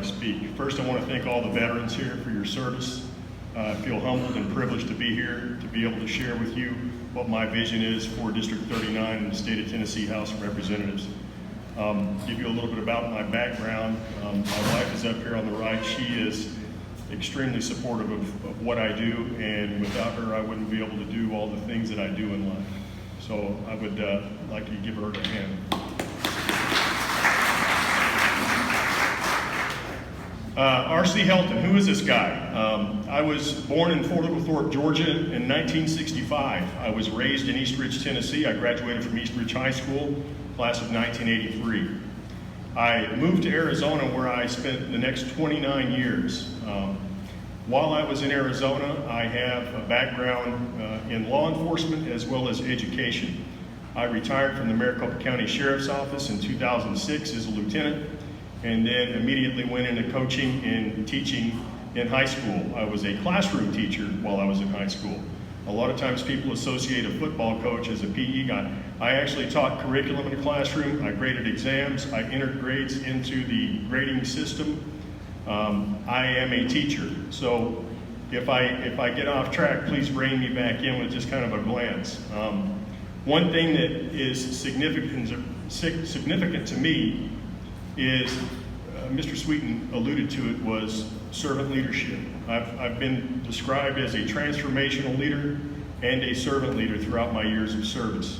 speak. First, I want to thank all the veterans here for your service. I feel humbled and privileged to be here, to be able to share with you what my vision is for District 39 in the state of Tennessee House of Representatives. Give you a little bit about my background. My wife is up here on the right. She is extremely supportive of what I do, and without her, I wouldn't be able to do all the things that I do in life. So I would like to give her a hand. R.C. Helton, who is this guy? I was born in Fort Oglethorpe, Georgia in 1965. I was raised in East Ridge, Tennessee. I graduated from East Ridge High School, class of 1983. I moved to Arizona, where I spent the next 29 years. While I was in Arizona, I have a background in law enforcement as well as education. I retired from the Maricopa County Sheriff's Office in 2006 as a lieutenant, and then immediately went into coaching and teaching in high school. I was a classroom teacher while I was in high school. A lot of times people associate a football coach as a PE guy. I actually taught curriculum in the classroom. I graded exams. I entered grades into the grading system. I am a teacher. So if I get off track, please rein me back in with just kind of a glance. One thing that is significant to me is, Mr. Sweeten alluded to it, was servant leadership. I've been described as a transformational leader and a servant leader throughout my years of service.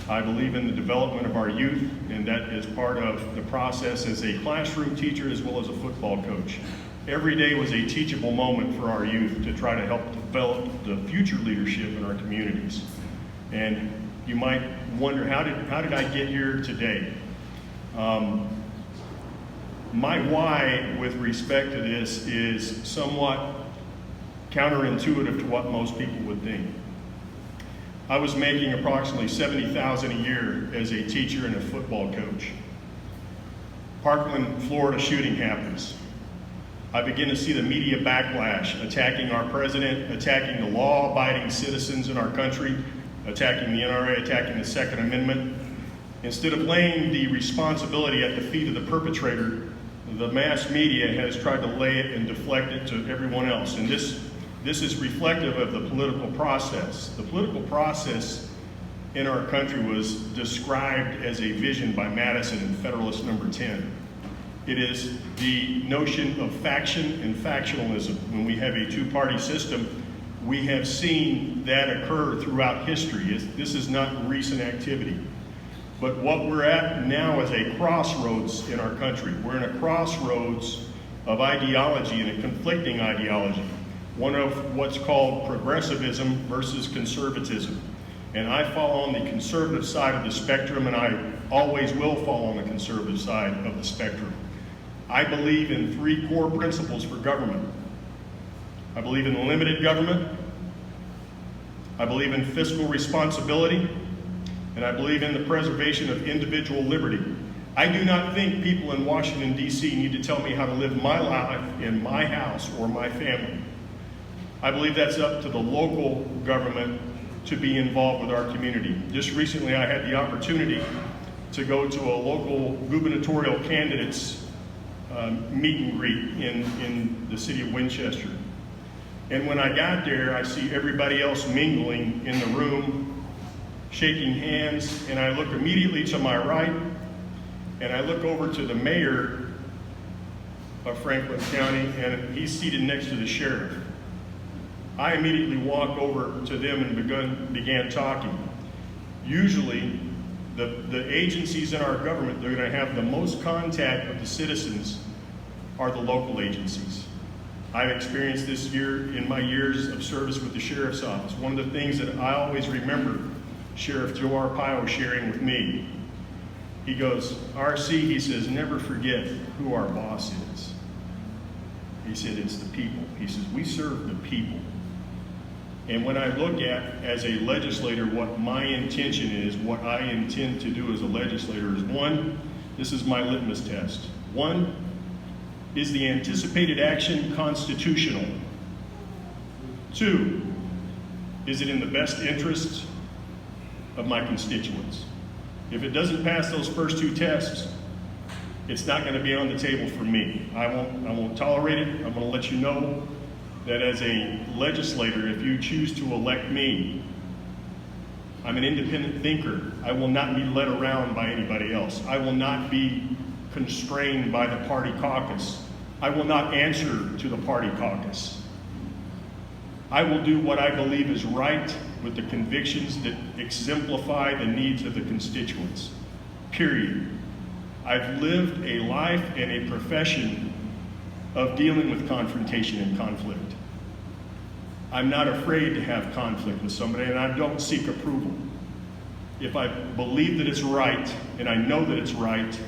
I believe in the development of our youth, and that is part of the process as a classroom teacher as well as a football coach. Every day was a teachable moment for our youth to try to help develop the future leadership in our communities. And you might wonder, how did I get here today? My why with respect to this is somewhat counterintuitive to what most people would think. I was making approximately $70,000 a year as a teacher and a football coach. Parkland, Florida shooting happens. I begin to see the media backlash, attacking our president, attacking the law-abiding citizens in our country, attacking the NRA, attacking the Second Amendment. Instead of laying the responsibility at the feet of the perpetrator, the mass media has tried to lay it and deflect it to everyone else. And this is reflective of the political process. The political process in our country was described as a vision by Madison in Federalist Number 10. It is the notion of faction and factionalism. When we have a two-party system, we have seen that occur throughout history. This is not recent activity. But what we're at now is a crossroads in our country. We're in a crossroads of ideology and a conflicting ideology. One of what's called progressivism versus conservatism. And I fall on the conservative side of the spectrum, and I always will fall on the conservative side of the spectrum. I believe in three core principles for government. I believe in limited government, I believe in fiscal responsibility, and I believe in the preservation of individual liberty. I do not think people in Washington, D.C. need to tell me how to live my life in my house or my family. I believe that's up to the local government to be involved with our community. Just recently I had the opportunity to go to a local gubernatorial candidates meet and greet in the city of Winchester. And when I got there, I see everybody else mingling in the room, shaking hands, and I look immediately to my right, and I look over to the mayor of Franklin County, and he's seated next to the sheriff. I immediately walk over to them and began talking. Usually, the agencies in our government that are going to have the most contact with the citizens are the local agencies. I've experienced this year in my years of service with the Sheriff's Office. One of the things that I always remember Sheriff Joe Arpaio sharing with me, he goes, RC, he says, never forget who our boss is. He said, it's the people. He says, we serve the people. And when I look at, as a legislator, what my intention is, what I intend to do as a legislator is, one, this is my litmus test. One, is the anticipated action constitutional? Two, is it in the best interest of my constituents? If it doesn't pass those first two tests, It's not going to be on the table for me. I won't tolerate it. I'm going to let you know that as a legislator, if you choose to elect me, I'm an independent thinker. I will not be led around by anybody else. I will not be constrained by the party caucus. I will not answer to the party caucus. I will do what I believe is right with the convictions that exemplify the needs of the constituents, period. I've lived a life and a profession of dealing with confrontation and conflict. I'm not afraid to have conflict with somebody, and I don't seek approval. If I believe that it's right, and I know that it's right,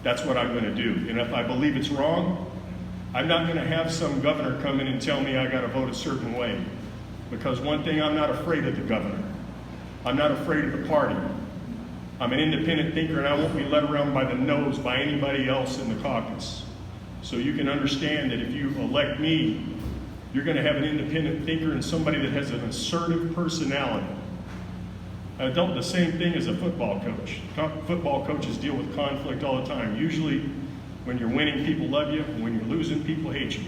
that's what I'm going to do. And if I believe it's wrong, I'm not going to have some governor come in and tell me I got to vote a certain way. Because one thing, I'm not afraid of the governor. I'm not afraid of the party. I'm an independent thinker, and I won't be led around by the nose by anybody else in the caucus. So you can understand that if you elect me, you're going to have an independent thinker and somebody that has an assertive personality. I've dealt with the same thing as a football coach. Football coaches deal with conflict all the time. Usually when you're winning, people love you, and when you're losing, people hate you.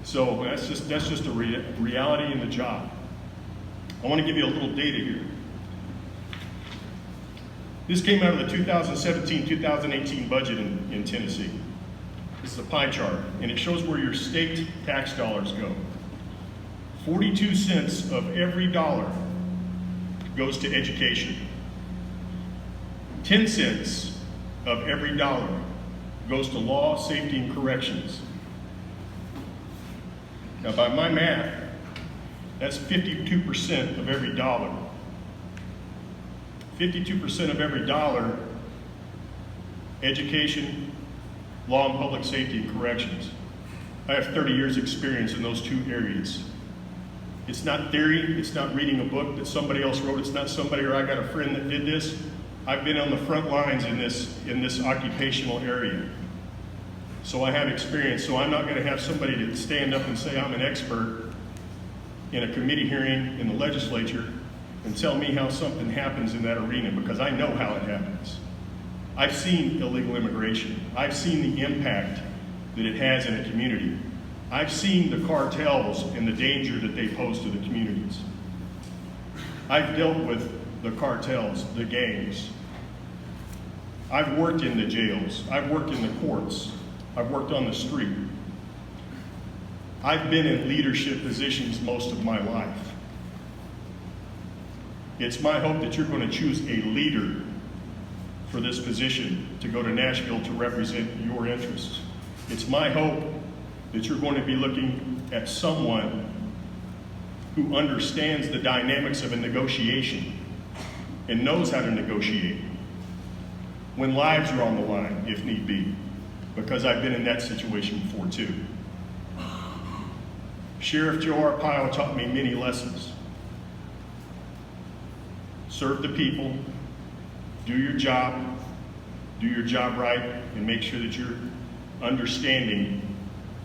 So that's just a reality in the job. I want to give you a little data here. This came out of the 2017-2018 budget in Tennessee. This is a pie chart, and it shows where your state tax dollars go. 42 cents of every dollar goes to education. 10 cents of every dollar goes to law, safety, and corrections. Now, by my math, that's 52% of every dollar. 52% of every dollar, education, law and public safety, and corrections. I have 30 years experience in those two areas. It's not theory, it's not reading a book that somebody else wrote, it's not somebody or I got a friend that did this. I've been on the front lines in this occupational area. So I have experience, so I'm not going to have somebody to stand up and say I'm an expert in a committee hearing in the legislature and tell me how something happens in that arena, because I know how it happens. I've seen illegal immigration. I've seen the impact that it has in a community. I've seen the cartels and the danger that they pose to the communities. I've dealt with the cartels, the gangs. I've worked in the jails. I've worked in the courts. I've worked on the street. I've been in leadership positions most of my life. It's my hope that you're going to choose a leader for this position to go to Nashville to represent your interests. It's my hope that you're going to be looking at someone who understands the dynamics of a negotiation and knows how to negotiate when lives are on the line, if need be, because I've been in that situation before too. Sheriff Joe Arpaio taught me many lessons. Serve the people, do your job right, and make sure that you're understanding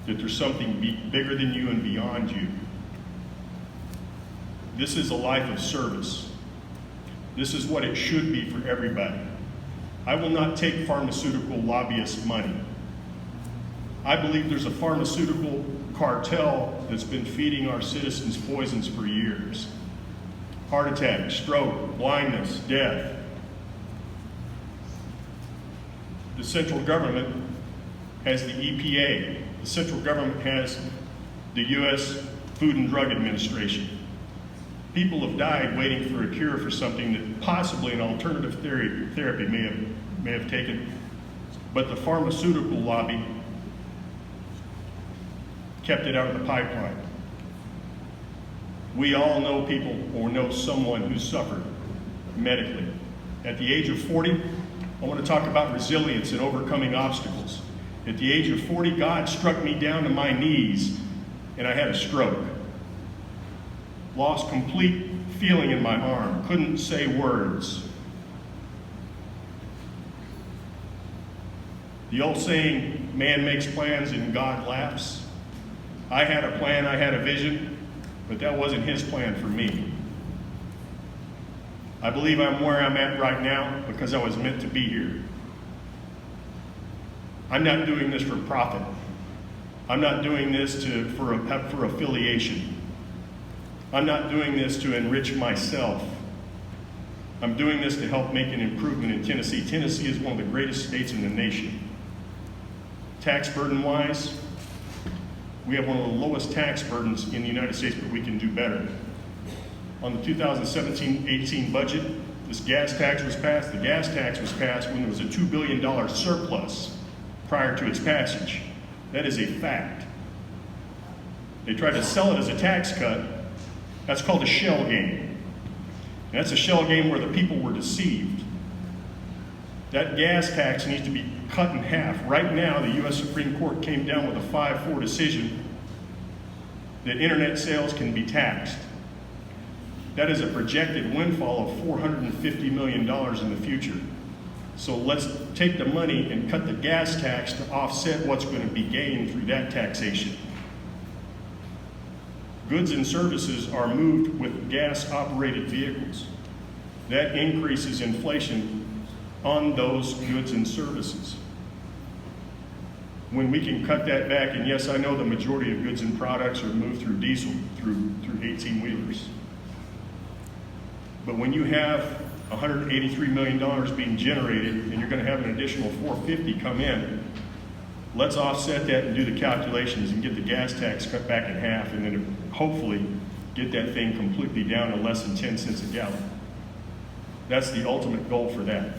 that there's something bigger than you and beyond you. This is a life of service. This is what it should be for everybody. I will not take pharmaceutical lobbyist money. I believe there's a pharmaceutical cartel that's been feeding our citizens poisons for years. Heart attack, stroke, blindness, death. The central government has the EPA. The central government has the U.S. Food and Drug Administration. People have died waiting for a cure for something that possibly an alternative therapy may have taken, but the pharmaceutical lobby kept it out of the pipeline. We all know people or know someone who suffered medically. At the age of 40, I want to talk about resilience and overcoming obstacles. At the age of 40, God struck me down to my knees and I had a stroke. Lost complete feeling in my arm, couldn't say words. The old saying, man makes plans and God laughs. I had a plan, I had a vision, but that wasn't his plan for me. I believe I'm where I'm at right now because I was meant to be here. I'm not doing this for profit. I'm not doing this for affiliation. I'm not doing this to enrich myself. I'm doing this to help make an improvement in Tennessee. Tennessee is one of the greatest states in the nation. Tax burden wise, we have one of the lowest tax burdens in the United States, but we can do better. On the 2017-18 budget, this gas tax was passed. The gas tax was passed when there was a $2 billion surplus prior to its passage. That is a fact. They tried to sell it as a tax cut. That's called a shell game. And that's a shell game where the people were deceived. That gas tax needs to be cut in half. Right now, the U.S. Supreme Court came down with a 5-4 decision that internet sales can be taxed. That is a projected windfall of $450 million in the future. So let's take the money and cut the gas tax to offset what's going to be gained through that taxation. Goods and services are moved with gas-operated vehicles. That increases inflation on those goods and services. When we can cut that back, and yes, I know the majority of goods and products are moved through diesel, through 18-wheelers. But when you have $183 million being generated and you're going to have an additional $450 come in, let's offset that and do the calculations and get the gas tax cut back in half, and then hopefully get that thing completely down to less than 10 cents a gallon. That's the ultimate goal for that.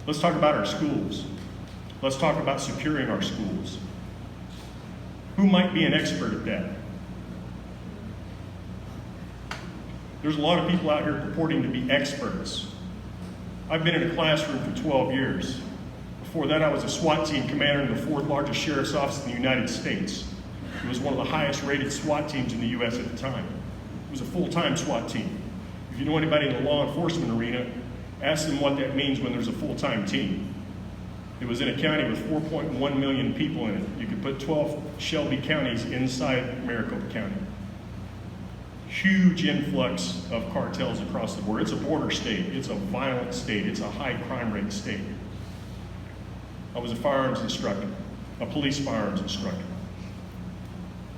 Let's talk about our schools. Let's talk about securing our schools. Who might be an expert at that? There's a lot of people out here purporting to be experts. I've been in a classroom for 12 years. Before that, I was a SWAT team commander in the 4th largest sheriff's office in the United States. It was one of the highest rated SWAT teams in the U.S. at the time. It was a full-time SWAT team. If you know anybody in the law enforcement arena, ask them what that means when there's a full-time team. It was in a county with 4.1 million people in it. You could put 12 Shelby counties inside Maricopa County. Huge influx of cartels across the board. It's a border state. It's a violent state. It's a high crime rate state. I was a firearms instructor, a police firearms instructor,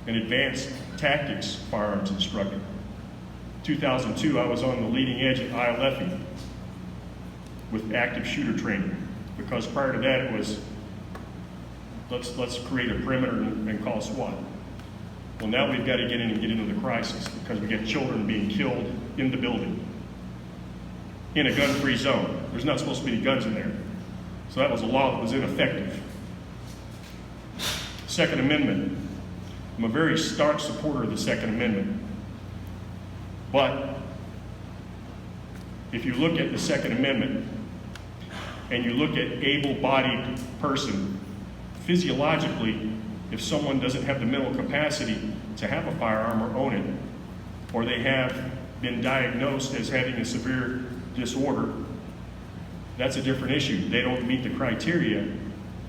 an advanced tactics firearms instructor. 2002, I was on the leading edge at ILFE with active shooter training, because prior to that it was, let's create a perimeter and call SWAT. Well, now we've got to get in and get into the crisis, because we got children being killed in the building in a gun-free zone. There's not supposed to be any guns in there. So that was a law that was ineffective. Second Amendment. I'm a very stark supporter of the Second Amendment. But if you look at the Second Amendment and you look at able-bodied person, physiologically, if someone doesn't have the mental capacity to have a firearm or own it, or they have been diagnosed as having a severe disorder, that's a different issue. They don't meet the criteria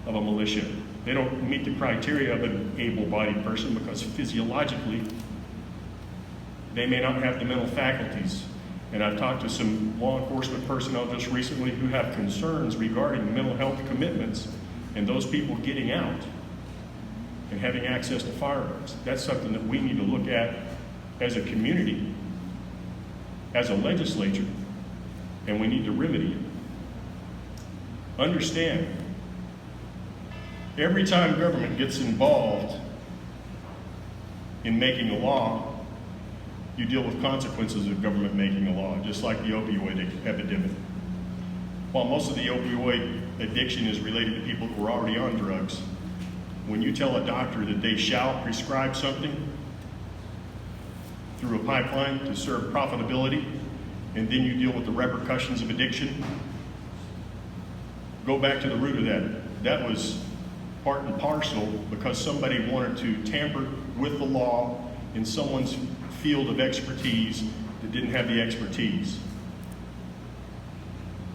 of a militia. They don't meet the criteria of an able-bodied person, because physiologically, they may not have the mental faculties. And I've talked to some law enforcement personnel just recently who have concerns regarding the mental health commitments and those people getting out and having access to firearms. That's something that we need to look at as a community, as a legislature, and we need to remedy it. Understand, every time government gets involved in making a law, you deal with consequences of government making a law, just like the opioid epidemic. While most of the opioid addiction is related to people who are already on drugs, when you tell a doctor that they shall prescribe something through a pipeline to serve profitability, and then you deal with the repercussions of addiction, go back to the root of that. That was part and parcel because somebody wanted to tamper with the law in someone's field of expertise that didn't have the expertise.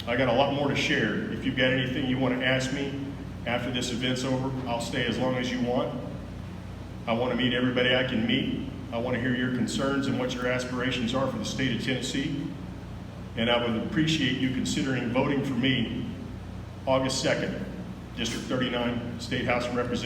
I got a lot more to share. If you've got anything you want to ask me after this event's over, I'll stay as long as you want. I want to meet everybody I can meet. I want to hear your concerns and what your aspirations are for the state of Tennessee. And I would appreciate you considering voting for me August 2nd. District 39, State House of Representatives.